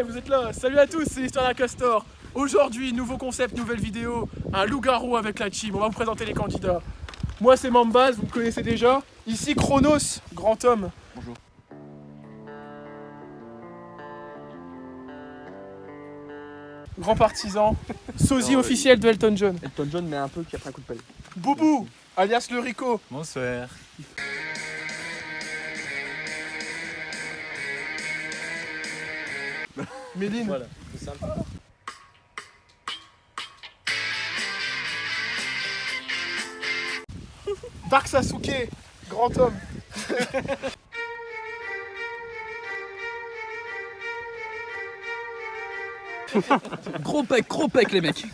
Ouais, vous êtes là. Salut à tous, c'est l'histoire d'un castor. Aujourd'hui, nouveau concept, nouvelle vidéo. Un loup-garou avec la team. On va vous présenter les candidats. Moi, c'est Mambaz, vous me connaissez déjà. Ici, Chronos, grand homme. Bonjour. Grand partisan. Sosie officiel de Elton John. Elton John, mais un peu qui a pris un coup de pelle. Boubou, alias le Rico. Bonsoir. Méline. Voilà, c'est simple. Dark Sasuke, grand homme. Gros pec les mecs.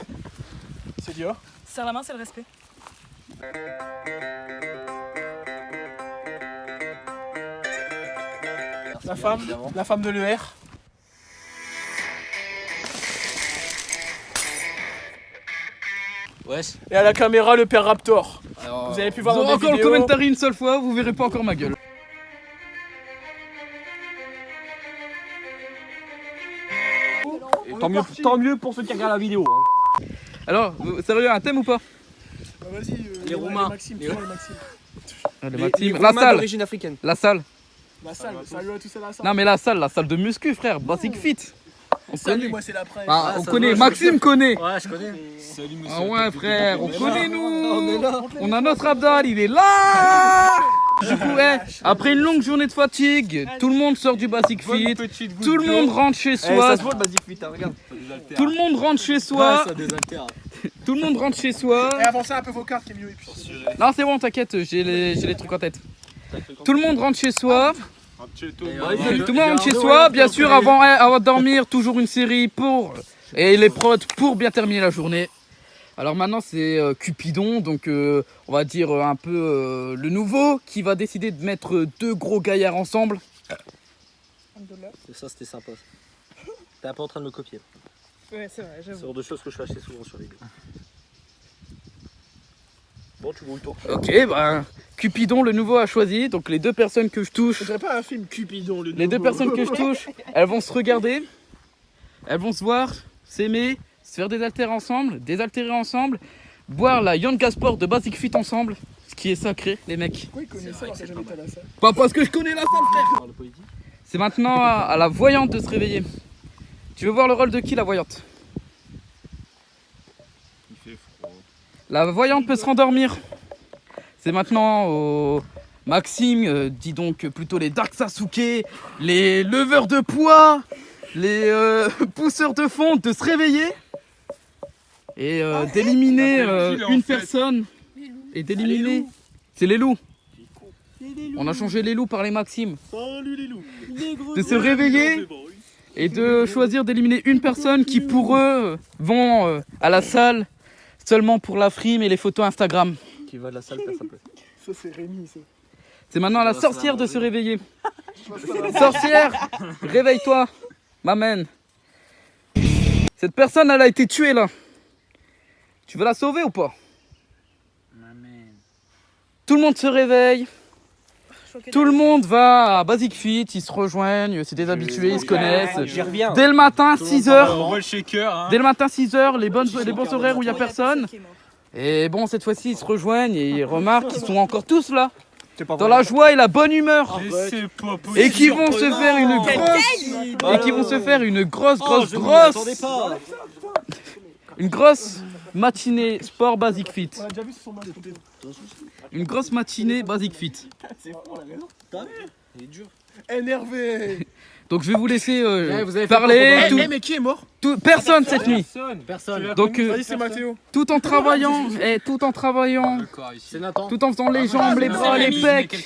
C'est Dior. Serre la main, c'est le respect. La femme de l'ER. Wesh. Et à la caméra, le père Raptor. Alors, Vous avez pu voir vous dans aurez des encore vidéos. le commentaire une seule fois, vous verrez pas encore ma gueule. Tant mieux pour ceux qui regardent la vidéo. Hein. Alors, sérieux, un thème ou pas? Bah, vas-y, Les Roumains. Maxime, Les- tu vois, les Maxime. Allez, Les Maxime. La Roumains salle, d'origine africaine. la salle. La salle, salut à tous à la salle. Non mais la salle de muscu frère, Basic Fit. On Salut, connaît. moi c'est la presse. Ah, on ça connaît, se voit, Maxime connaît. Ouais, je connais. Salut monsieur. Ah ouais frère, on connaît nous. là. On a notre Abdal, il est là. Du coup, ouais, après une longue journée de fatigue, tout le monde sort du Basic Fit. Tout le monde rentre chez soi. Ça se voit le basic fit, hein, regarde. Tout le monde rentre chez soi. Ça désaltère. Tout le monde rentre chez soi. Et avancez un peu vos cartes, Camille. Et puis... Non, c'est bon, t'inquiète, j'ai les trucs en tête. Tout le monde rentre chez soi. Tout le monde rentre chez soi, bien sûr, avant de dormir, toujours une série et les prods pour bien terminer la journée. Alors maintenant, c'est Cupidon, donc on va dire un peu le nouveau qui va décider de mettre deux gros gaillards ensemble. Ça, c'était sympa. T'es un peu en train de me copier. Ouais, c'est vrai, C'est j'avoue. le genre de choses que je fais assez souvent sur les vidéos. Bon, tu brouilles toi. Ok, bah Cupidon, le nouveau a choisi, donc les deux personnes que je touche. Je dirais pas un film Cupidon, le Les deux personnes que je touche, elles vont se regarder, elles vont se voir, s'aimer, se faire désaltérer ensemble, boire la Yanka Sport de Basic Fit ensemble, ce qui est sacré, les mecs. Pourquoi il connaît ça alors qu'il a jamais été à la salle? Pas parce que je connais la salle, frère. Le politique. C'est maintenant à la voyante de se réveiller. Tu veux voir le rôle de qui, la voyante? Il fait froid. La voyante peut se rendormir. C'est maintenant au Maxime, dis donc plutôt les Dark Sasuke, les leveurs de poids, les pousseurs de fonte de se réveiller et d'éliminer une personne et d'éliminer. C'est les loups. On a changé les loups par les Maximes. Salut les loups. De se réveiller et de choisir d'éliminer une personne qui pour eux vont à la salle seulement pour la frime et les photos Instagram. Qui va de la salle faire sa place. Ça c'est Rémi ça. C'est maintenant à la sorcière de se réveiller. Sorcière, réveille-toi, m'amène. Cette personne, elle a été tuée là. Tu veux la sauver ou pas? Tout le monde se réveille. Tout le monde va à Basic Fit, ils se rejoignent, c'est des habitués, ils se connaissent. J'y reviens. Dès le matin, 6h. On voit le shaker. Hein. Dès le matin, 6h, les bons horaires où il n'y a personne. Qui est mort. Et bon, cette fois-ci, ils se rejoignent et ils remarquent qu'ils sont encore tous là. Dans la joie et la bonne humeur. Et qui vont se faire une grosse. Et qui vont se faire une grosse. Une grosse matinée sport Basic Fit. On a déjà vu sur son match. Une grosse matinée Basic Fit. C'est fou, on a raison. T'as vu? Il est dur. Énervé. Donc je vais vous laisser vous avez fait parler. Eh mais qui est mort? Personne cette nuit. Personne. Donc Vas-y c'est Mathéo. tout en travaillant, C'est Nathan. tout en faisant les jambes, les bras, les pecs,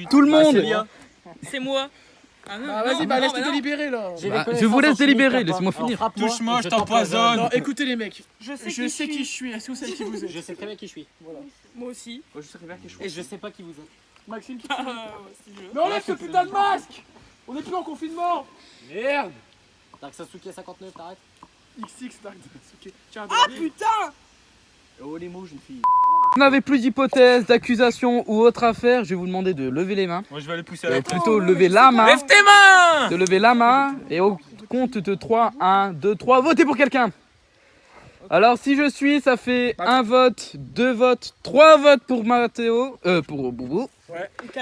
tout le Bah, c'est monde. bien. C'est moi. Ah non, Ah vas-y, non, bah non, laisse-te non. délibérer là. Bah, je vous laisse délibérer, laissez-moi finir. Touche-moi, je t'empoisonne. Non, écoutez les mecs. Je sais Je sais qui je suis. Est-ce que vous savez qui vous êtes? Je sais très bien qui je suis. Moi aussi. Je sais très bien qui je suis. Et je sais pas qui vous êtes. Maxime qui Ah, ouais, si je veux. Mais enlève ce putain de masque. On est plus en confinement. Merde. Dark Sasuke 59, t'arrêtes. XX Dark Sasuke. Tiens, Ah putain! Oh les mots, jeune fille. Vous n'avez plus d'hypothèses, d'accusations ou autre à faire, je vais vous demander de lever les mains. Moi je vais aller pousser à Plutôt lever la main. Lève tes mains. De lever la main et compte de 3. 1, 2, 3. Votez pour quelqu'un. Alors si je suis, ça fait 1 vote, 2 votes, 3 votes pour Mathéo. Pour Boubou.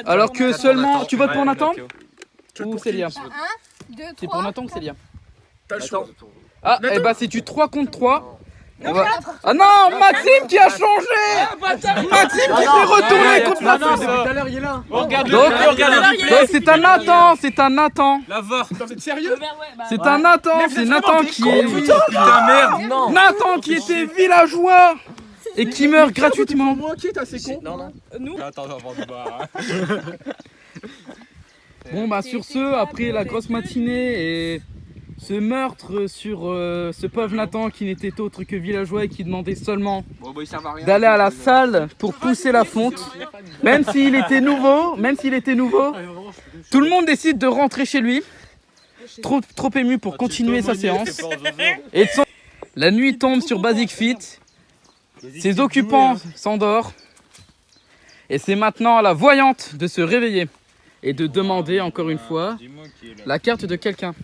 Alors que seulement... Tu votes pour Nathan ou Célia? 1, 2, 3. C'est pour Nathan ou Célia? T'as le choix. Ah, et bah c'est du 3 contre 3. Ah non, Maxime qui a changé. Maxime qui s'est retourné contre Non, Nathan. depuis tout à l'heure, il est là. Regarde Donc, le c'est un Nathan, c'est un Nathan. Vous êtes sérieux? C'est un Nathan, c'est Nathan qui est... Putain, merde. Non. Nathan qui était villageois et qui meurt gratuitement. Moi qui est assez con. Non. Nous Attends, Bon bah sur ce, après la grosse matinée et ce meurtre sur ce pauvre Nathan qui n'était autre que villageois et qui demandait seulement d'aller à la salle pour pousser la fonte, même s'il était nouveau, tout le monde décide de rentrer chez lui, trop ému pour continuer sa séance. Et la nuit tombe sur Basic Fit, ses occupants s'endorment et c'est maintenant à la voyante de se réveiller et de demander encore une fois la carte de quelqu'un.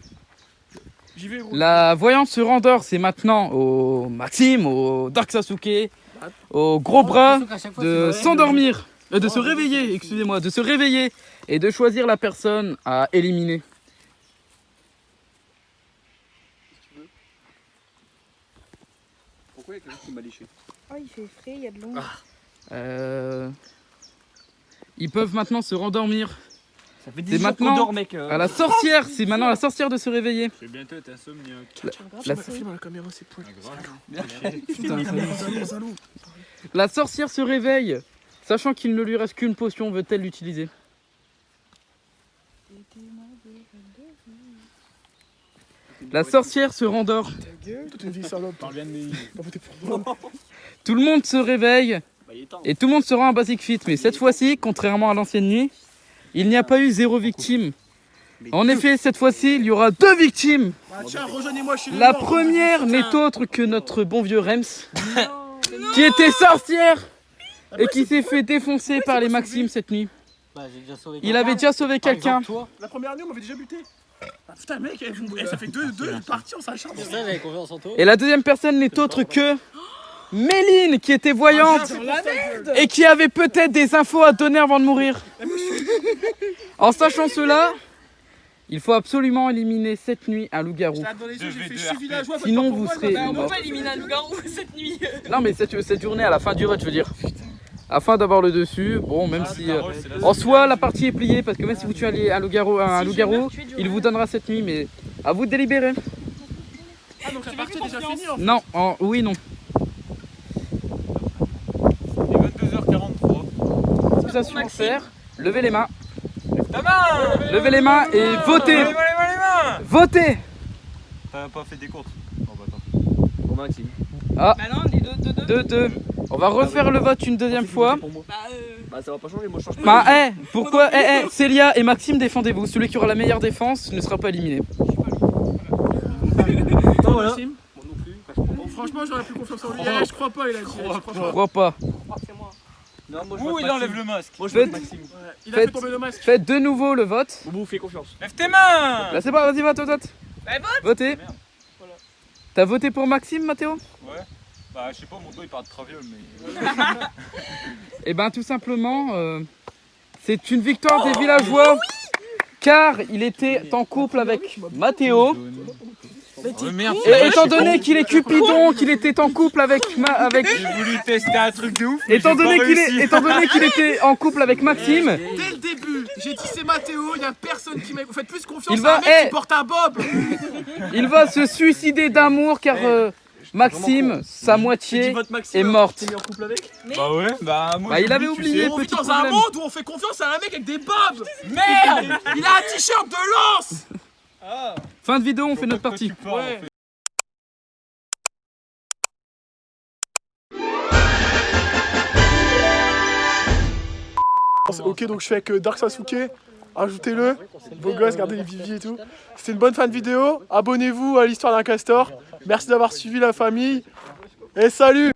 La voyante se rendort, c'est maintenant au Maxime, au Dark Sasuke, au gros bras de s'endormir, de se réveiller, excusez-moi, de se réveiller et de choisir la personne à éliminer. Pourquoi il y a quelqu'un qui m'a léché? Oh, il fait frais, il y a de l'ombre. Ils peuvent maintenant se rendormir. Ça fait 10 C'est jours maintenant qu'on dort, mec. à la sorcière, c'est maintenant à la sorcière de se réveiller. C'est bientôt être insomniaque. Filme à la caméra, c'est points. La sorcière se réveille, sachant qu'il ne lui reste qu'une potion, veut-elle l'utiliser? La sorcière se rendort. Tout le monde se réveille et tout le monde se rend à Basic Fit. Mais cette fois-ci, contrairement à l'ancienne nuit, il n'y a pas eu 0 victime. En effet, cette fois-ci, il y aura 2 victimes. Tiens, rejoignez-moi, je suis La première n'est autre que notre bon vieux Rems, qui était sorcière et qui s'est fait défoncer par les Maximes cette nuit. Il avait déjà sauvé quelqu'un. La première nuit, on m'avait déjà buté. Ah, putain, mec, ça fait deux parties en sachant. C'est ça, j'avais confiance en toi. Et la deuxième personne n'est autre que Méline, qui était voyante et qui avait peut-être des infos à donner avant de mourir. En sachant cela, il faut absolument éliminer cette nuit un loup-garou. Sinon, vous serez... on peut pas éliminer un loup-garou cette nuit. Non, mais cette journée, à la fin du vote, je veux dire. Afin d'avoir le dessus, bon, même si... en soi, la partie est pliée, parce que même si vous tuez un loup-garou, il vous donnera cette nuit, mais à vous de délibérer. Ah, donc la partie est déjà finie en fait. Non, oui, non. Il est 22h43. Tout ça surenchère, levez les mains. Ta main. Levez les mains et votez. Les mains. Votez. T'as pas fait des comptes? Oh bah attends. Pour Maxime. Bah non, on dit 2. 2-2. On va refaire le vote une deuxième fois. Bah ça va pas changer, moi je change pas. Bah, pourquoi Célia et Maxime, défendez-vous. Celui qui aura la meilleure défense ne sera pas éliminé. Attends, voilà. Maxime. Moi non plus. Bon, franchement, j'aurais plus confiance en lui. Je crois pas, il a dit. Je crois pas. Non, moi je Ouh, vote il Maxime. enlève le masque. Moi je vote Maxime. Il a fait tomber le masque. Faites de nouveau le vote. Boubou, fais confiance. Lève tes mains. Là c'est bon, vas-y, vote. Bah vote. Votez. T'as voté pour Maxime, Mathéo? Ouais. Bah je sais pas, mon dos il part de traviole mais... Eh ben tout simplement, c'est une victoire des villageois. Car il était en couple avec Mathéo. merde. Et étant donné qu'il est Cupidon, qu'il était en couple avec J'ai voulu tester un truc de ouf. étant donné qu'il était en couple avec Maxime, Dès le début, j'ai dit c'est Mathéo, il y a personne qui m'a. Vous faites plus confiance Il à va- un mec qui porte un bob. il va se suicider d'amour car Maxime, sa moitié, vote Maxime. est morte. T'es mis en couple avec? Bah ouais, bah moi Bah, il avait j'oublie, tu oublié. sais. On vit petit dans un problème. monde où on fait confiance à un mec avec des bobs. Merde. Il a un t-shirt de lance. Fin de vidéo, on fait notre Toi, partie. tu parles, en fait. Ok, donc je fais avec Dark Sasuke. Ajoutez-le. Beau gosse, gardez les viviers et tout. C'était une bonne fin de vidéo. Abonnez-vous à l'histoire d'un castor. Merci d'avoir suivi la famille. Et salut.